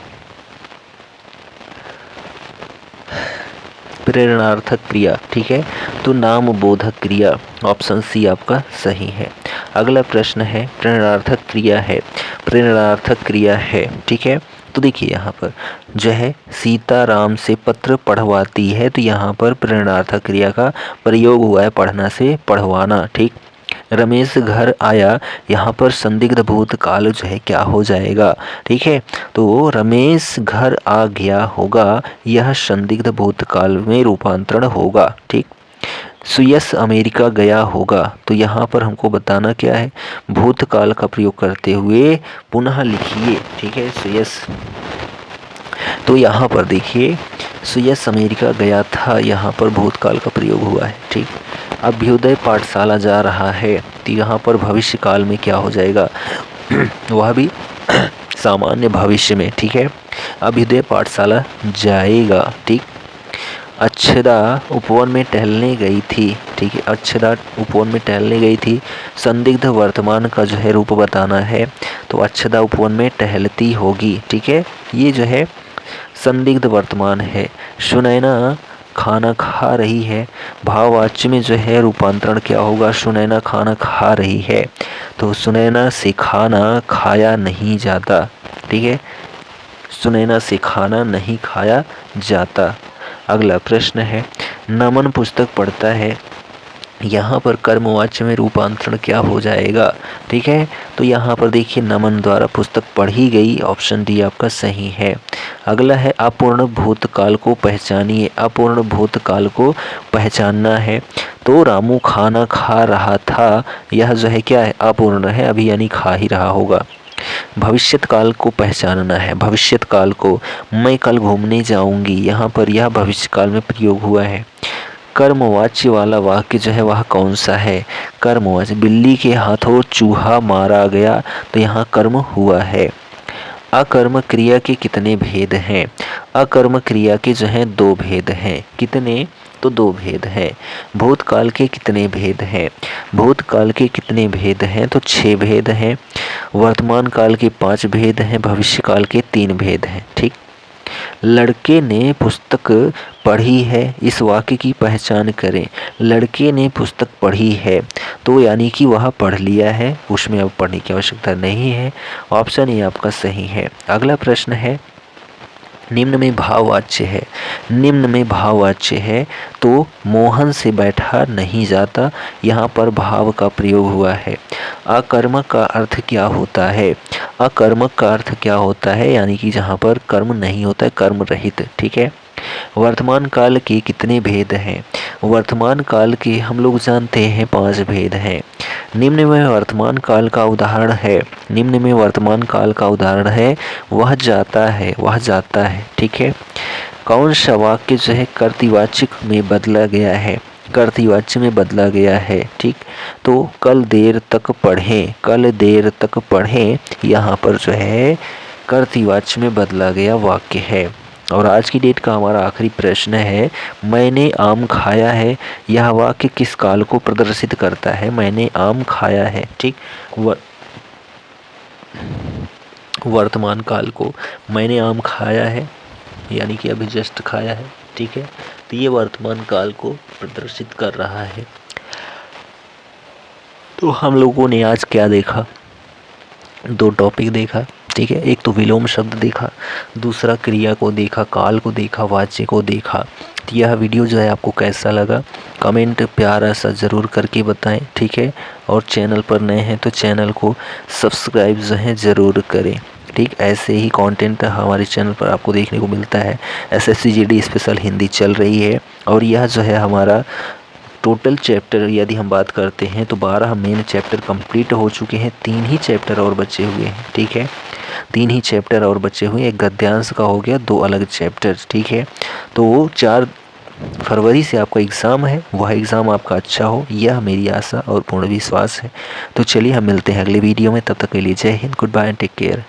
Speaker 1: प्रेरणार्थक क्रिया, ठीक है, तो नाम बोधक क्रिया, ऑप्शन सी आपका सही है। अगला प्रश्न है प्रेरणार्थक क्रिया है, प्रेरणार्थक क्रिया है, ठीक है। तो देखिए यहाँ पर जो है सीता राम से पत्र पढ़वाती है, तो यहाँ पर प्रेरणार्थक क्रिया का प्रयोग हुआ है, पढ़ना से पढ़वाना, ठीक। रमेश घर आया, यहाँ पर संदिग्ध भूतकाल जो है क्या हो जाएगा? ठीक है, तो रमेश घर आ गया होगा, यह संदिग्ध भूतकाल में रूपांतरण होगा, ठीक। सुयस अमेरिका गया होगा, तो यहाँ पर हमको बताना क्या है? भूतकाल का प्रयोग करते हुए पुनः लिखिए, ठीक है, सुयस। तो यहाँ पर देखिए सुयस अमेरिका गया था, यहाँ पर भूतकाल का प्रयोग हुआ है, ठीक। अभ्युदय पाठशाला जा रहा है, तो यहाँ पर भविष्य काल में क्या हो जाएगा? वह भी सामान्य भविष्य में, ठीक है। अभ्युदय पाठशाला जाएगा, ठीक। अक्षदा उपवन में टहलने गई थी, ठीक है, अक्षदा उपवन में टहलने गई थी। संदिग्ध वर्तमान का जो है रूप बताना है, तो अक्षदा उपवन में टहलती होगी, ठीक है, ये जो है संदिग्ध वर्तमान है। सुनैना खाना खा रही है, भाववाच्य में जो है रूपांतरण क्या होगा? सुनैना खाना खा रही है, तो सुनैना से खाना खाया नहीं जाता, ठीक है, सुनैना से खाना नहीं खाया जाता। अगला प्रश्न है नमन पुस्तक पढ़ता है, यहाँ पर कर्मवाच्य में रूपांतरण क्या हो जाएगा? ठीक है, तो यहाँ पर देखिए नमन द्वारा पुस्तक पढ़ी गई, ऑप्शन डी आपका सही है। अगला है अपूर्ण भूतकाल को पहचानिए, अपूर्ण भूतकाल को पहचानना है, तो रामू खाना खा रहा था, यह जो है क्या है? अपूर्ण है, अभी यानी खा ही रहा होगा। भविष्यत काल को पहचानना है, भविष्यत काल को मैं कल घूमने जाऊंगी, यहाँ पर यह भविष्य काल में प्रयोग हुआ है। कर्मवाच्य वाला वाक्य जो है वह कौन सा है? कर्मवाच्य, बिल्ली के हाथों चूहा मारा गया, तो यहाँ कर्म हुआ है। अकर्म क्रिया के कितने भेद हैं? अकर्म क्रिया के जो हैं दो भेद हैं, कितने? तो दो भेद हैं। भूतकाल के कितने भेद हैं? भूतकाल के कितने भेद हैं? तो 6 भेद हैं। वर्तमान काल के 5 भेद हैं, भविष्य काल के 3 भेद हैं, ठीक। लड़के ने पुस्तक पढ़ी है, इस वाक्य की पहचान करें। लड़के ने पुस्तक पढ़ी है, तो यानी कि वह पढ़ लिया है, उसमें अब पढ़ने की आवश्यकता नहीं है, ऑप्शन ए आपका सही है। अगला प्रश्न है निम्न में भाववाच्य है, निम्न में भाववाच्य है, तो मोहन से बैठा नहीं जाता, यहाँ पर भाव का प्रयोग हुआ है। अकर्मक का अर्थ क्या होता है? अकर्मक का अर्थ क्या होता है? यानी कि जहाँ पर कर्म नहीं होता है, कर्म रहित, ठीक है। वर्तमान काल के कितने भेद हैं? वर्तमान काल के हम लोग जानते हैं 5 भेद हैं। निम्न में वर्तमान काल का उदाहरण है, निम्न में वर्तमान काल का उदाहरण है वह जाता है, वह जाता है, ठीक है। कौन सा वाक्य जो है कर्तृवाचक में बदला गया है? कर्तृवाच्य में बदला गया है, ठीक। तो कल देर तक पढ़ें, कल देर तक पढ़ें, यहाँ पर जो है कर्तृवाच्य में बदला गया वाक्य है। और आज की डेट का हमारा आखिरी प्रश्न है मैंने आम खाया है, यह वाक्य किस काल को प्रदर्शित करता है? मैंने आम खाया है, ठीक, वर्तमान काल को। मैंने आम खाया है यानी कि अभी जस्ट खाया है, ठीक है। तो ये वर्तमान काल को प्रदर्शित कर रहा है। तो हम लोगों ने आज क्या देखा, 2 टॉपिक देखा, ठीक है। एक तो विलोम शब्द देखा, दूसरा क्रिया को देखा, काल को देखा, वाच्य को देखा। तो यह वीडियो जो है आपको कैसा लगा कमेंट प्यारा सा ज़रूर करके बताएं, ठीक है। और चैनल पर नए हैं तो चैनल को सब्सक्राइब जो है ज़रूर करें, ठीक। ऐसे ही कंटेंट हमारे चैनल पर आपको देखने को मिलता है। SSC GD स्पेशल हिंदी चल रही है और यह जो है हमारा टोटल चैप्टर यदि हम बात करते हैं तो 12 मेन चैप्टर कंप्लीट हो चुके हैं, 3 ही चैप्टर और बचे हुए हैं, ठीक है। 3 ही चैप्टर और बचे हुए, एक गद्यांश का हो गया, 2 अलग चैप्टर, ठीक है। तो 4 फरवरी से आपका एग्ज़ाम है, वह एग्ज़ाम आपका अच्छा हो, यह मेरी आशा और पूर्ण विश्वास है। तो चलिए हम मिलते हैं अगले वीडियो में, तब तक के लिए जय Hind, goodbye and take care.